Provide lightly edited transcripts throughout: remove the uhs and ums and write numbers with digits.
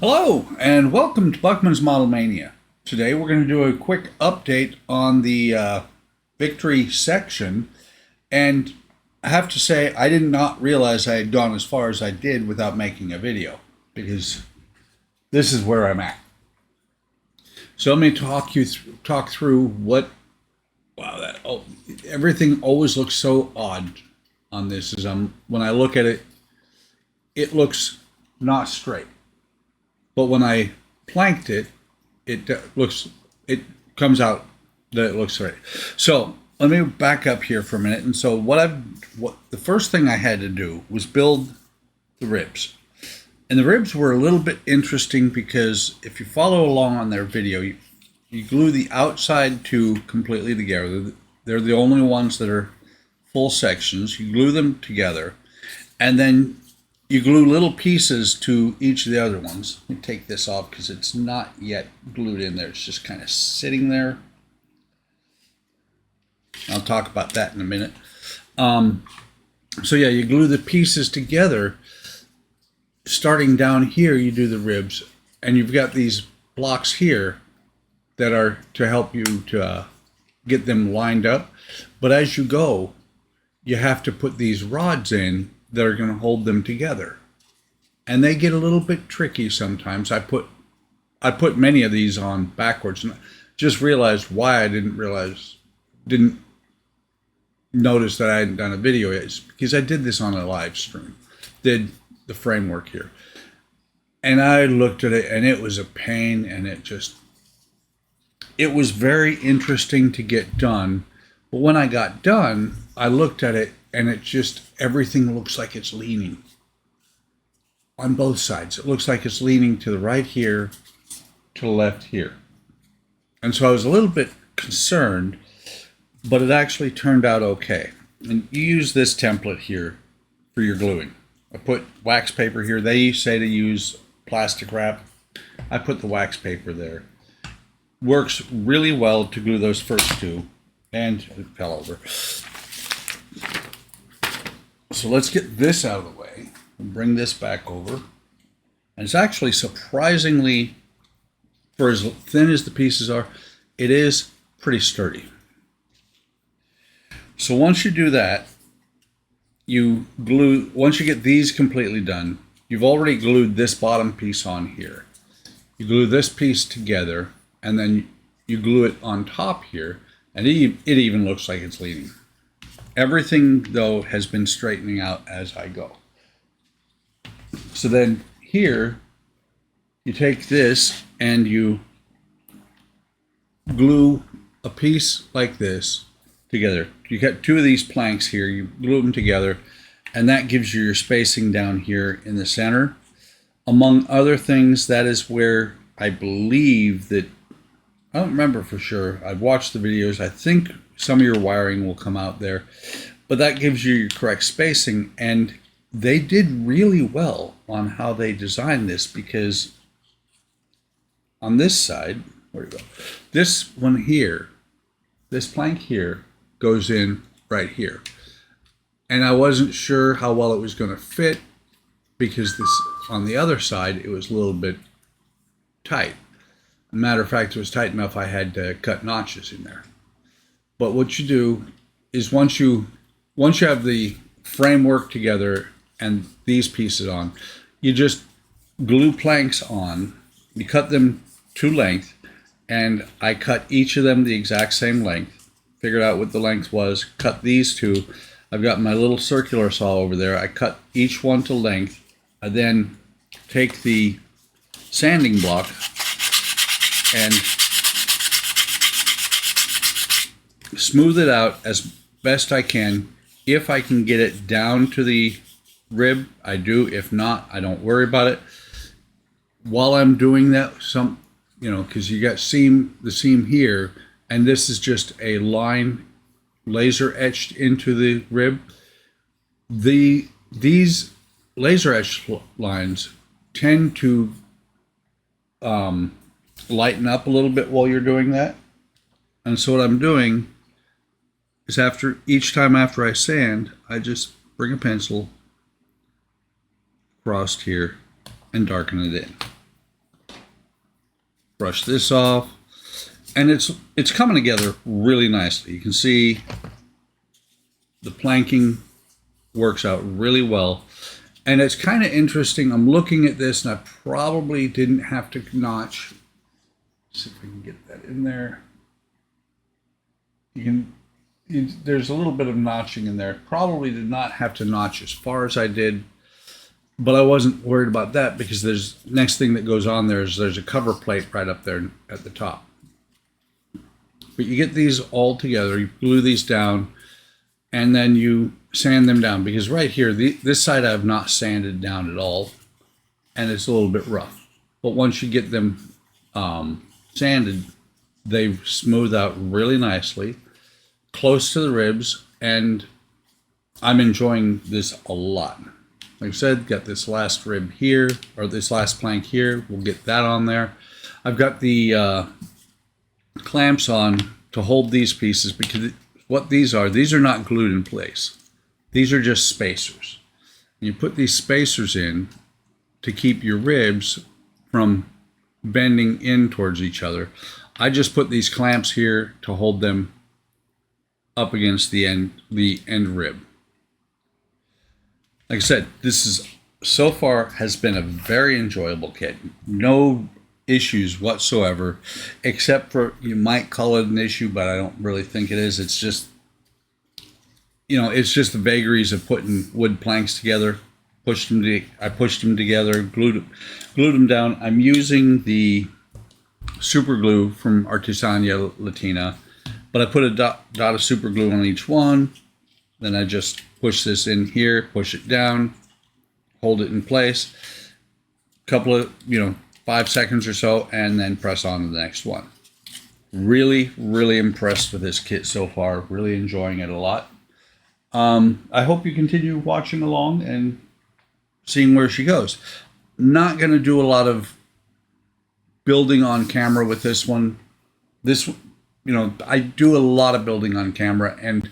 Hello and welcome to Buckman's Model Mania. Today we're going to do a quick update on the victory section, and I have to say I did not realize I had gone as far as I did without making a video, because this is where I'm at. So let me talk through what. Wow, everything always looks so odd on this. When I look at it, it looks not straight. But when I planked it, it comes out that it looks right. So let me back up here for a minute. And so the first thing I had to do was build the ribs. And the ribs were a little bit interesting because if you follow along on their video, you glue the outside two completely together. They're the only ones that are full sections. You glue them together, and then you glue little pieces to each of the other ones. Let me take this off because it's not yet glued in there. It's just kind of sitting there. I'll talk about that in a minute. So yeah, you glue the pieces together. Starting down here, you do the ribs, and you've got these blocks here that are to help you to get them lined up. But as you go, you have to put these rods in that are going to hold them together, and they get a little bit tricky sometimes. I put many of these on backwards, and just realized why I didn't notice that I hadn't done a video yet. It's because I did this on a live stream, did the framework here, and I looked at it and it was a pain, and it was very interesting to get done. But when I got done, I looked at it and everything looks like it's leaning on both sides. It looks like it's leaning to the right here, to the left here. And so I was a little bit concerned, but it actually turned out okay. And you use this template here for your gluing. I put wax paper here. They say to use plastic wrap. I put the wax paper there. Works really well to glue those first two. And it fell over. So let's get this out of the way and bring this back over. And it's actually surprisingly, for as thin as the pieces are, it is pretty sturdy. So once you do that, once you get these completely done, you've already glued this bottom piece on here. You glue this piece together, and then you glue it on top here, and it even looks like it's leaning. Everything, though, has been straightening out as I go. So then here, you take this and you glue a piece like this together. You got two of these planks here, you glue them together, and that gives you your spacing down here in the center. Among other things, that is where I believe that, I don't remember for sure, I've watched the videos, I think some of your wiring will come out there, but that gives you your correct spacing. And they did really well on how they designed this, because on this side, where do we go? This one here, this plank here goes in right here. And I wasn't sure how well it was going to fit, because this on the other side, it was a little bit tight. Matter of fact, it was tight enough I had to cut notches in there. But what you do is once you have the framework together and these pieces on, you just glue planks on. You cut them to length, and I cut each of them the exact same length. Figured out what the length was, cut these two. I've got my little circular saw over there. I cut each one to length. I then take the sanding block and smooth it out as best I can. If I can get it down to the rib, I do. If not, I don't worry about it. While I'm doing that, because you got the seam here, and this is just a line laser etched into the rib. These laser etched lines tend to lighten up a little bit while you're doing that. And so what I'm doing is each time after I sand, I just bring a pencil across here and darken it in. brush this off, and it's coming together really nicely. You can see the planking works out really well, and it's kind of interesting. I'm looking at this, and I probably didn't have to notch. Let's see if we can get that in there. There's a little bit of notching in there. Probably did not have to notch as far as I did, but I wasn't worried about that because there's next thing that goes on there is there's a cover plate right up there at the top. But you get these all together, you glue these down, and then you sand them down, because right here, this side I have not sanded down at all, and it's a little bit rough. But once you get them sanded, they smooth out really nicely, close to the ribs, and I'm enjoying this a lot. Like I said, got this last rib here, or this last plank here. We'll get that on there. I've got the clamps on to hold these pieces, because what these are not glued in place. These are just spacers. You put these spacers in to keep your ribs from bending in towards each other. I just put these clamps here to hold them up against the end rib. Like I said, this is so far has been a very enjoyable kit. No issues whatsoever, except for, you might call it an issue, but I don't really think it is. It's just, it's just the vagaries of putting wood planks together. I pushed them together, glued them down. I'm using the super glue from Artesania Latina, but I put a dot of super glue on each one. Then I just push this in here, push it down, hold it in place, couple of 5 seconds or so, and then press on to the next one. Really, really impressed with this kit so far. Really enjoying it a lot. I hope you continue watching along and seeing where she goes. Not going to do a lot of building on camera with this one. I do a lot of building on camera, and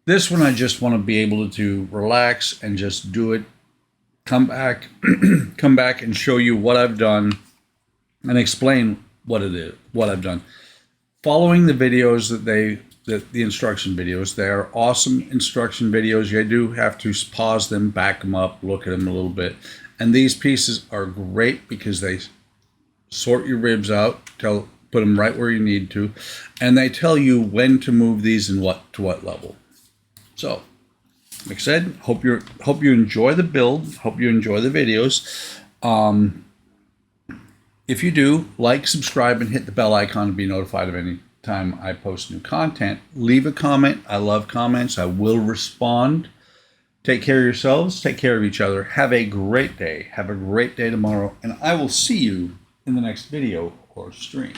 this one I just want to be able to relax and just do it. Come back and show you what I've done and explain what it is, what I've done. Following the videos the instruction videos, they are awesome instruction videos. You do have to pause them, back them up, look at them a little bit. And these pieces are great because they sort your ribs out, put them right where you need to, and they tell you when to move these and to what level. So, like I said, hope you enjoy the build. Hope you enjoy the videos. If you do, like, subscribe, and hit the bell icon to be notified of any time I post new content. Leave a comment. I love comments. I will respond. Take care of yourselves. Take care of each other. Have a great day. Have a great day tomorrow, and I will see you in the next video or stream.